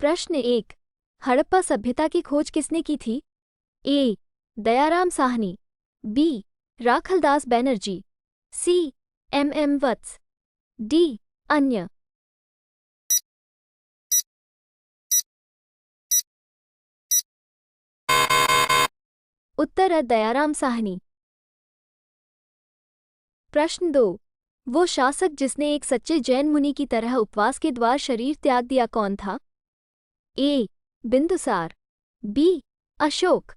प्रश्न 1। हड़प्पा सभ्यता की खोज किसने की थी? ए. दयाराम साहनी, बी. राखलदास बैनर्जी, सी. एम वत्स, डी. अन्य। उत्तर है दयाराम साहनी। प्रश्न 2। वो शासक जिसने एक सच्चे जैन मुनि की तरह उपवास के द्वार शरीर त्याग दिया कौन था? ए. बिंदुसार, बी. अशोक,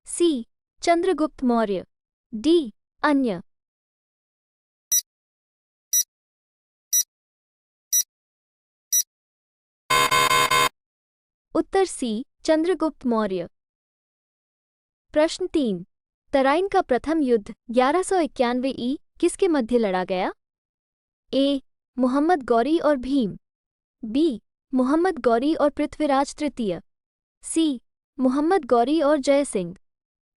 सी. चंद्रगुप्त मौर्य, डी. अन्य। उत्तर सी. चंद्रगुप्त मौर्य। प्रश्न 3। तराइन का प्रथम युद्ध 1191 ई किसके मध्य लड़ा गया? ए. मोहम्मद गौरी और भीम, बी. मोहम्मद गौरी और पृथ्वीराज तृतीय, सी. मोहम्मद गौरी और जय सिंह,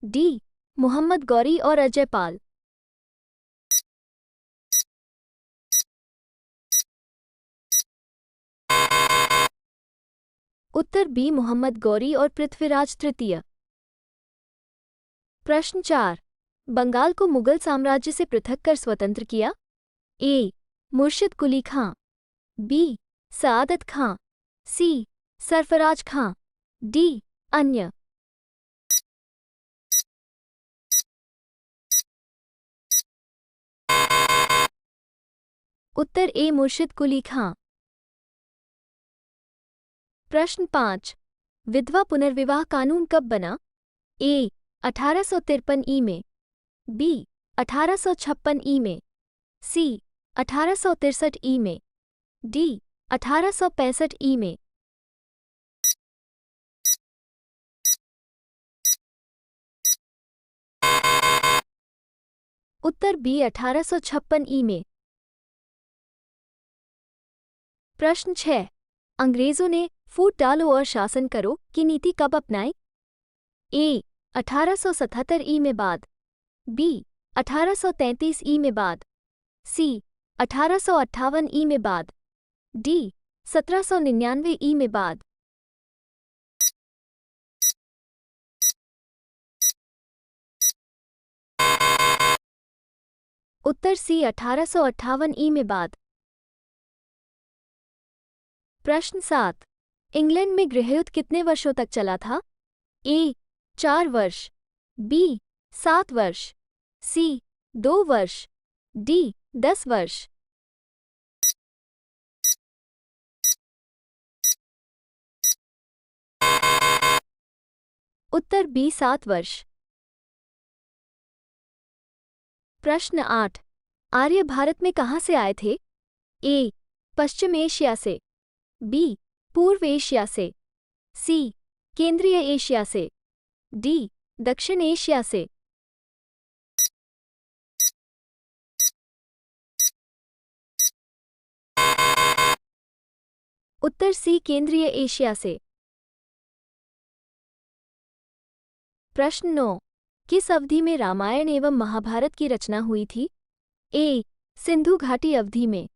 डी. मोहम्मद गौरी और अजयपाल। उत्तर बी. मोहम्मद गौरी और पृथ्वीराज तृतीय। प्रश्न 4। बंगाल को मुगल साम्राज्य से पृथक कर स्वतंत्र किया? ए. मुर्शिद कुली खां, बी. सआदत खां, सी. सरफराज खां, डी. अन्य। उत्तर ए. मुर्शिद कुली खां। प्रश्न 5। विधवा पुनर्विवाह कानून कब बना? ए. 1853 ई में, बी. 1856 ई में, सी. 1863 ई में, डी. 1865 ई में। उत्तर बी. 1856 ई में। प्रश्न 6। अंग्रेजों ने फूट डालो और शासन करो की नीति कब अपनाई? ए. 1877 ई में बाद, बी. 1833 ई में बाद, सी. 1858 ई में बाद, डी. 1799 ई में बाद। उत्तर सी. 1858 ई में बाद। प्रश्न 7। इंग्लैंड में गृहयुद्ध कितने वर्षों तक चला था? ए. 4 वर्ष, बी. 7 वर्ष, सी. 2 वर्ष, डी. 10 वर्ष। उत्तर बी. 7 वर्ष। प्रश्न 8। आर्य भारत में कहाँ से आए थे? ए. पश्चिम एशिया से, बी. पूर्व एशिया से, सी. केंद्रीय एशिया से, डी. दक्षिण एशिया से। उत्तर सी. केंद्रीय एशिया से। प्रश्न 9। किस अवधि में रामायण एवं महाभारत की रचना हुई थी? ए. सिंधु घाटी अवधि में,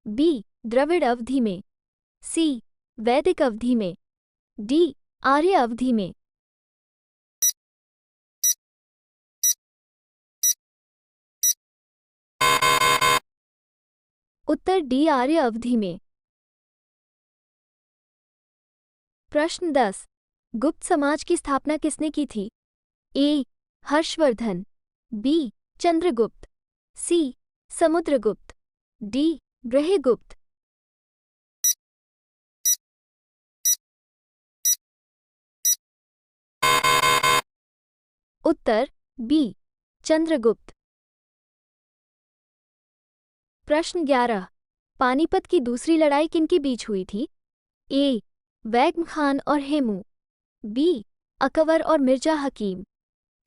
बी. द्रविड़ अवधि में, सी. वैदिक अवधि में, डी. आर्य अवधि में। उत्तर डी. आर्य अवधि में। प्रश्न 10। गुप्त समाज की स्थापना किसने की थी? ए. हर्षवर्धन, बी. चंद्रगुप्त, सी. समुद्रगुप्त, डी. ग्रहगुप्त। उत्तर बी. चंद्रगुप्त। प्रश्न 11। पानीपत की दूसरी लड़ाई किनके बीच हुई थी? ए. वैगम खान और हेमू, बी. अकबर और मिर्जा हकीम,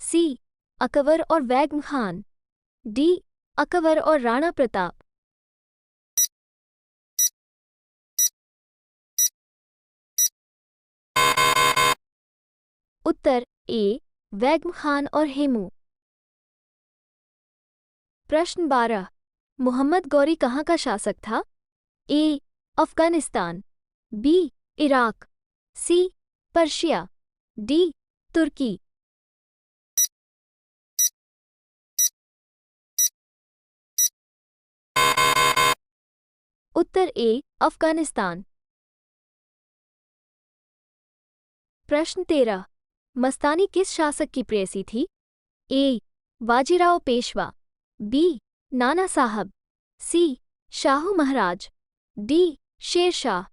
सी. अकबर और वैगम खान, डी. अकबर और राणा प्रताप। उत्तर ए. वैगम खान और हेमू। प्रश्न 12। मोहम्मद गौरी कहाँ का शासक था? ए. अफगानिस्तान, बी. इराक, सी पर्शिया, डी तुर्की। उत्तर ए अफगानिस्तान। प्रश्न 13। मस्तानी किस शासक की प्रेयसी थी? ए बाजीराव पेशवा, बी नाना साहब, सी शाहू महाराज, डी शेरशाह।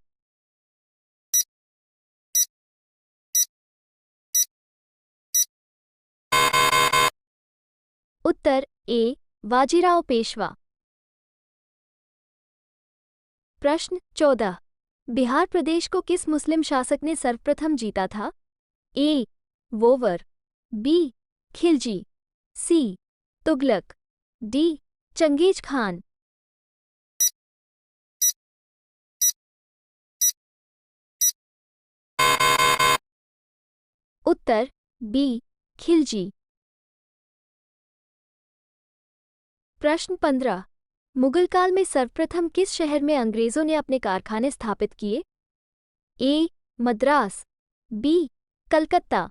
उत्तर ए बाजीराव पेशवा। प्रश्न 14। बिहार प्रदेश को किस मुस्लिम शासक ने सर्वप्रथम जीता था? ए वोवर, बी खिलजी, सी तुगलक, डी चंगेज खान। उत्तर बी खिलजी। प्रश्न 15। मुगल काल में सर्वप्रथम किस शहर में अंग्रेजों ने अपने कारखाने स्थापित किए? ए मद्रास, बी कलकत्ता,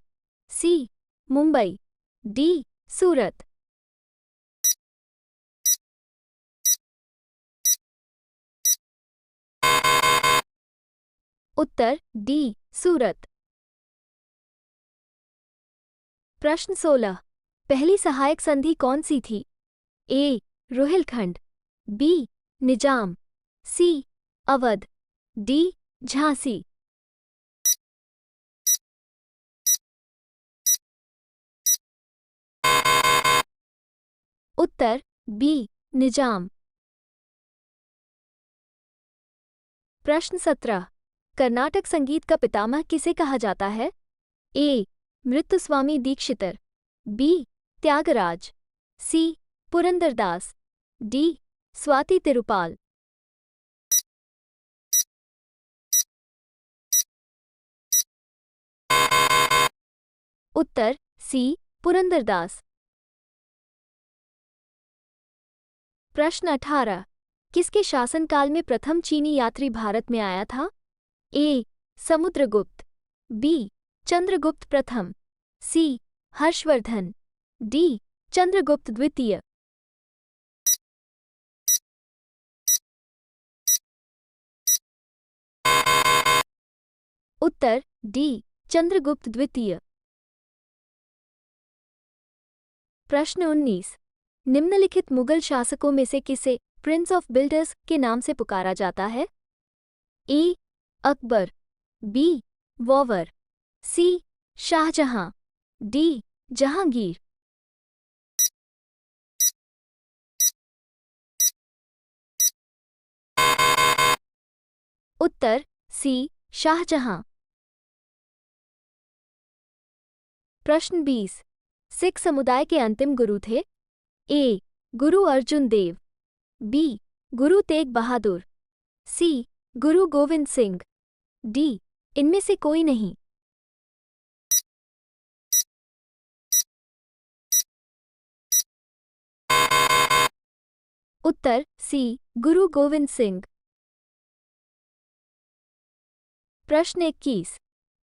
सी मुंबई, डी सूरत। उत्तर डी सूरत। प्रश्न 16। पहली सहायक संधि कौन सी थी? ए रोहिलखंड, बी निजाम, सी अवध, डी झांसी। उत्तर बी निजाम। प्रश्न 17। कर्नाटक संगीत का पितामह किसे कहा जाता है? ए मृत्युस्वामी दीक्षितर, बी त्यागराज, सी पुरंदरदास, डी स्वाति तिरुपाल। उत्तर सी पुरंदरदास। प्रश्न 18। किसके शासनकाल में प्रथम चीनी यात्री भारत में आया था? ए समुद्रगुप्त, बी चंद्रगुप्त प्रथम, सी हर्षवर्धन, डी चंद्रगुप्त द्वितीय। उत्तर डी चंद्रगुप्त द्वितीय। प्रश्न 19। निम्नलिखित मुगल शासकों में से किसे प्रिंस ऑफ बिल्डर्स के नाम से पुकारा जाता है? ए अकबर, बी वोवर, सी शाहजहां, डी जहांगीर। उत्तर सी शाहजहां। प्रश्न 20। सिख समुदाय के अंतिम गुरु थे? ए गुरु अर्जुन देव, बी गुरु तेग बहादुर, सी गुरु गोविंद सिंह, डी इनमें से कोई नहीं। उत्तर सी गुरु गोविंद सिंह। प्रश्न 21।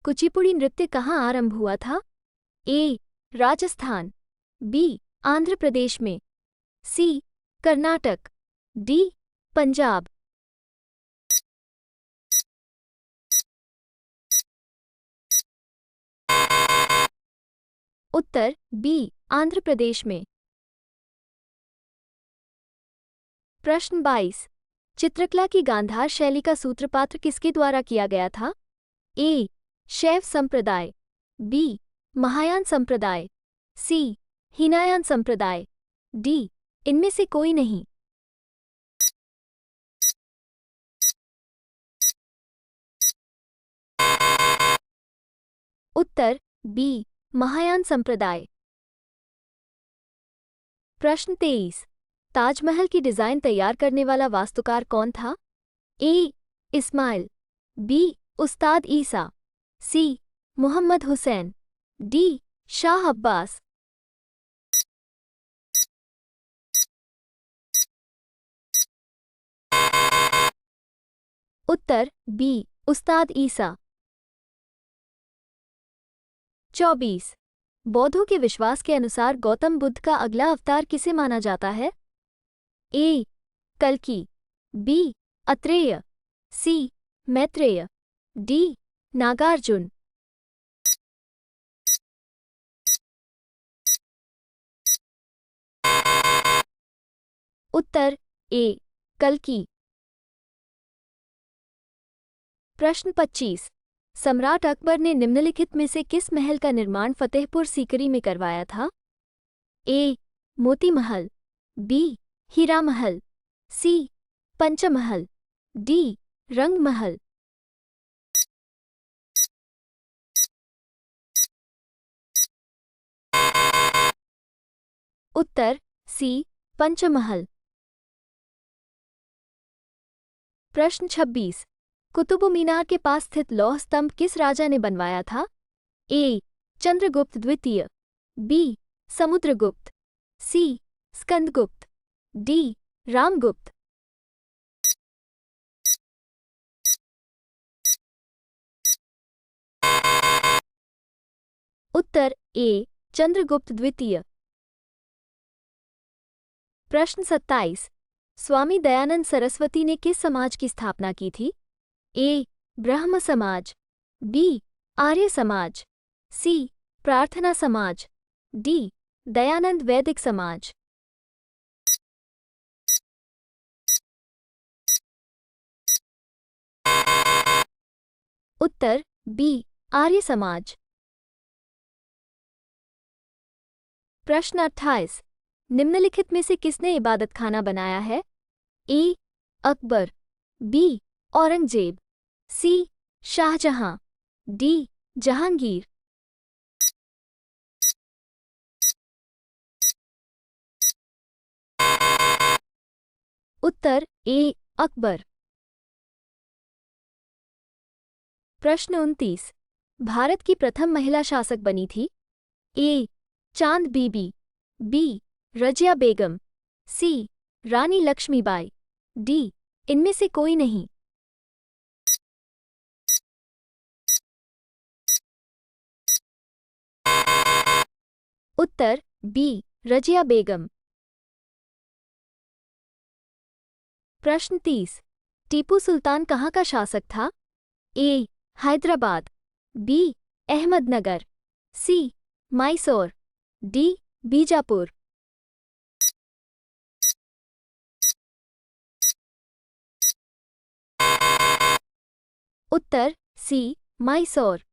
कुचिपुड़ी नृत्य कहाँ आरंभ हुआ था? ए राजस्थान, बी आंध्र प्रदेश में, सी कर्नाटक, डी पंजाब। उत्तर बी आंध्र प्रदेश में। प्रश्न 22। चित्रकला की गांधार शैली का सूत्रपात किसके द्वारा किया गया था? ए शैव संप्रदाय, बी महायान संप्रदाय, सी हीनायान संप्रदाय, डी इनमें से कोई नहीं। उत्तर बी महायान संप्रदाय। प्रश्न 23। ताजमहल की डिजाइन तैयार करने वाला वास्तुकार कौन था? ए इस्माइल, बी उस्ताद ईसा, सी मोहम्मद हुसैन, डी शाह अब्बास। उत्तर बी उस्ताद ईसा। 24। बौद्धों के विश्वास के अनुसार गौतम बुद्ध का अगला अवतार किसे माना जाता है? ए. कल्कि, बी. अत्रेय, सी. मैत्रेय, डी. नागार्जुन। उत्तर ए. कल्कि। प्रश्न 25। सम्राट अकबर ने निम्नलिखित में से किस महल का निर्माण फतेहपुर सीकरी में करवाया था? ए. मोती महल, बी. हीरा महल, सी. पंचमहल, डी. रंग महल। उत्तर सी. पंचमहल। प्रश्न 26। कुतुब मीनार के पास स्थित लौह स्तंभ किस राजा ने बनवाया था? ए. चंद्रगुप्त द्वितीय, बी. समुद्रगुप्त, सी. स्कंदगुप्त, डी. रामगुप्त। उत्तर ए. चंद्रगुप्त द्वितीय। प्रश्न 27। स्वामी दयानंद सरस्वती ने किस समाज की स्थापना की थी? ए. ब्रह्म समाज, बी. आर्य समाज, सी. प्रार्थना समाज, डी. दयानंद वैदिक समाज। उत्तर बी. आर्य समाज। प्रश्न 28। निम्नलिखित में से किसने इबादतखाना बनाया है? ए. अकबर, बी. औरंगजेब, सी. शाहजहां, डी. जहांगीर। उत्तर ए. अकबर। प्रश्न 29। भारत की प्रथम महिला शासक बनी थी? ए. चांद बीबी, बी. रजिया बेगम, सी. रानी लक्ष्मीबाई, डी. इनमें से कोई नहीं। उत्तर बी. रजिया बेगम। प्रश्न 30। टीपू सुल्तान कहाँ का शासक था? ए. हैदराबाद, बी. अहमदनगर, सी. मैसूर, डी. बीजापुर। उत्तर सी. मैसूर।